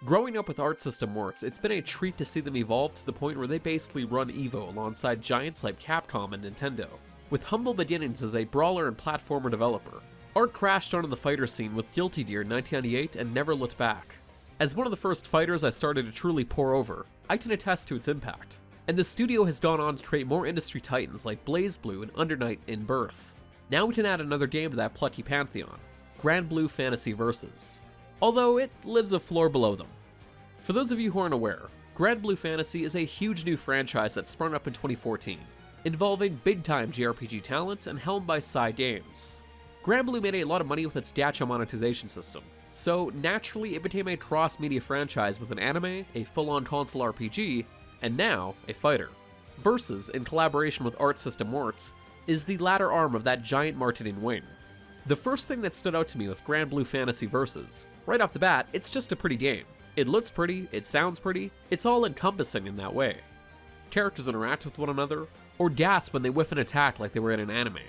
Growing up with Art System Works, it's been a treat to see them evolve to the point where they basically run EVO alongside giants like Capcom and Nintendo. With humble beginnings as a brawler and platformer developer, Art crashed onto the fighter scene with Guilty Gear in 1998 and never looked back. As one of the first fighters I started to truly pour over, I can attest to its impact, and the studio has gone on to create more industry titans like BlazBlue and Undernight in Birth. Now we can add another game to that plucky pantheon, Granblue Fantasy Versus, although it lives a floor below them. For those of you who aren't aware, Granblue Fantasy is a huge new franchise that sprung up in 2014, involving big-time JRPG talent and helmed by Psy Games. Granblue made a lot of money with its gacha monetization system, so naturally it became a cross-media franchise with an anime, a full-on console RPG, and now a fighter. Versus, in collaboration with Art System Works, is the latter arm of that giant marketing wing. The first thing that stood out to me with Granblue Fantasy Versus, right off the bat, it's just a pretty game. It looks pretty, it sounds pretty, it's all encompassing in that way. Characters interact with one another, or gasp when they whiff an attack like they were in an anime.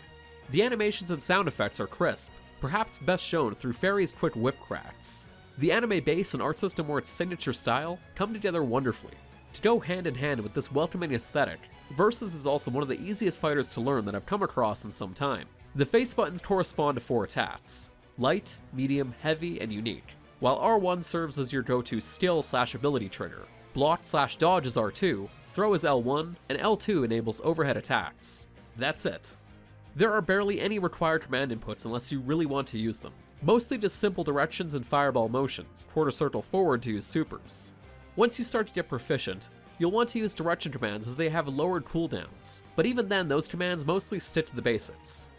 The animations and sound effects are crisp, perhaps best shown through Fairy's quick whip cracks. The anime base and Art System Works' signature style come together wonderfully. To go hand in hand with this welcoming aesthetic, Versus is also one of the easiest fighters to learn that I've come across in some time. The face buttons correspond to 4 attacks: light, medium, heavy, and unique, while R1 serves as your go-to skill/ability trigger. Block/dodge is R2, throw is L1, and L2 enables overhead attacks. That's it. There are barely any required command inputs unless you really want to use them. Mostly just simple directions and fireball motions, quarter circle forward to use supers. Once you start to get proficient, you'll want to use direction commands as they have lowered cooldowns, but even then those commands mostly stick to the basics.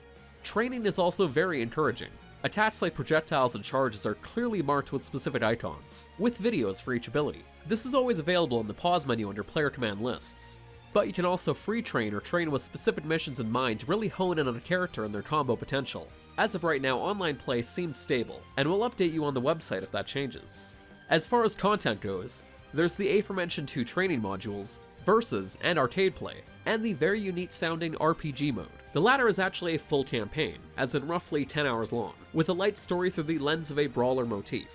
Training is also very encouraging. Attacks like projectiles and charges are clearly marked with specific icons, with videos for each ability. This is always available in the pause menu under player command lists. But you can also free train or train with specific missions in mind to really hone in on a character and their combo potential. As of right now, online play seems stable, and we'll update you on the website if that changes. As far as content goes, there's the aforementioned 2 training modules, Versus and Arcade Play, and the very unique sounding RPG mode. The latter is actually a full campaign, as in roughly 10 hours long, with a light story through the lens of a brawler motif.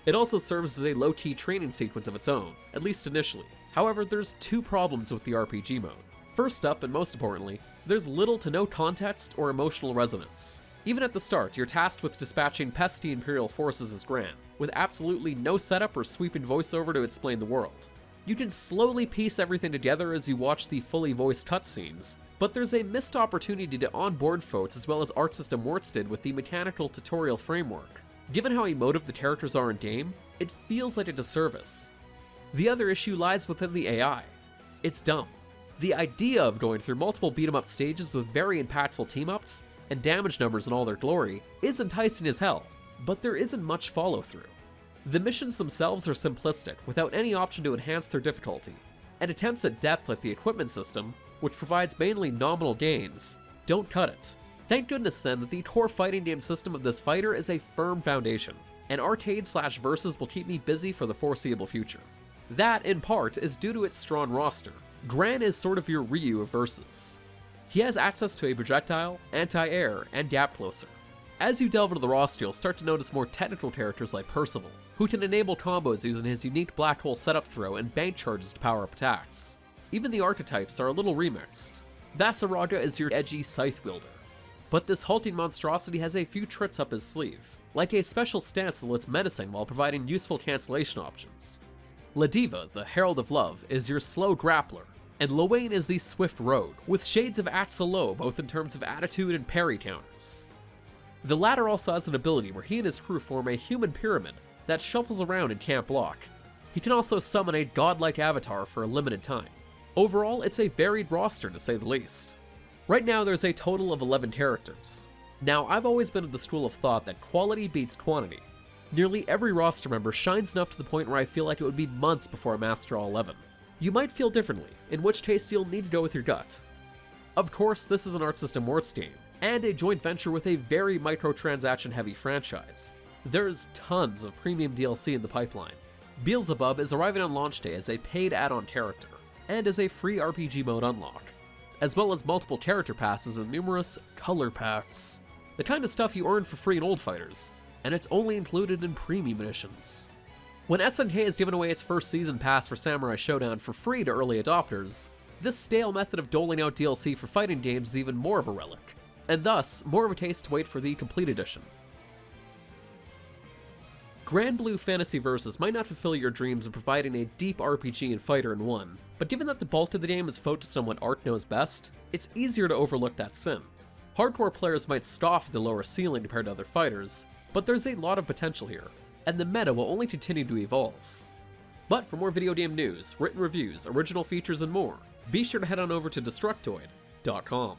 It also serves as a low-key training sequence of its own, at least initially. However, there's 2 problems with the RPG mode. First up, and most importantly, there's little to no context or emotional resonance. Even at the start, you're tasked with dispatching pesky Imperial forces as Gran, with absolutely no setup or sweeping voiceover to explain the world. You can slowly piece everything together as you watch the fully voiced cutscenes, but there's a missed opportunity to onboard folks as well as Art System Works did with the mechanical tutorial framework. Given how emotive the characters are in-game, it feels like a disservice. The other issue lies within the AI. It's dumb. The idea of going through multiple beat-em-up stages with very impactful team-ups, and damage numbers in all their glory, is enticing as hell, but there isn't much follow-through. The missions themselves are simplistic, without any option to enhance their difficulty, and attempts at depth like the equipment system, which provides mainly nominal gains, don't cut it. Thank goodness then that the core fighting game system of this fighter is a firm foundation, and Arcade/Versus will keep me busy for the foreseeable future. That, in part, is due to its strong roster. Gran is sort of your Ryu of Versus. He has access to a projectile, anti-air, and gap closer. As you delve into the roster, you'll start to notice more technical characters like Percival, who can enable combos using his unique black hole setup throw and bank charges to power up attacks. Even the archetypes are a little remixed. Vasaraga is your edgy scythe wielder, but this halting monstrosity has a few tricks up his sleeve, like a special stance that looks menacing while providing useful cancellation options. Ladiva, the Herald of Love, is your slow grappler, and Lowain is the swift rogue, with shades of Axel Low both in terms of attitude and parry counters. The latter also has an ability where he and his crew form a human pyramid that shuffles around and can't block. He can also summon a godlike avatar for a limited time. Overall, it's a varied roster to say the least. Right now there's a total of 11 characters. Now, I've always been of the school of thought that quality beats quantity. Nearly every roster member shines enough to the point where I feel like it would be months before I master all 11. You might feel differently, in which case you'll need to go with your gut. Of course, this is an Art System Works game, and a joint venture with a very microtransaction-heavy franchise. There's tons of premium DLC in the pipeline. Beelzebub is arriving on launch day as a paid add-on character, and as a free RPG mode unlock, as well as multiple character passes and numerous color packs. The kind of stuff you earn for free in old fighters, and it's only included in premium editions. When SNK has given away its first season pass for Samurai Showdown for free to early adopters, this stale method of doling out DLC for fighting games is even more of a relic, and thus more of a case to wait for the Complete Edition. Granblue Fantasy Versus might not fulfill your dreams of providing a deep RPG and fighter in one, but given that the bulk of the game is focused on what Arc knows best, it's easier to overlook that sin. Hardcore players might scoff at the lower ceiling compared to other fighters, but there's a lot of potential here, and the meta will only continue to evolve. But for more video game news, written reviews, original features, and more, be sure to head on over to Destructoid.com.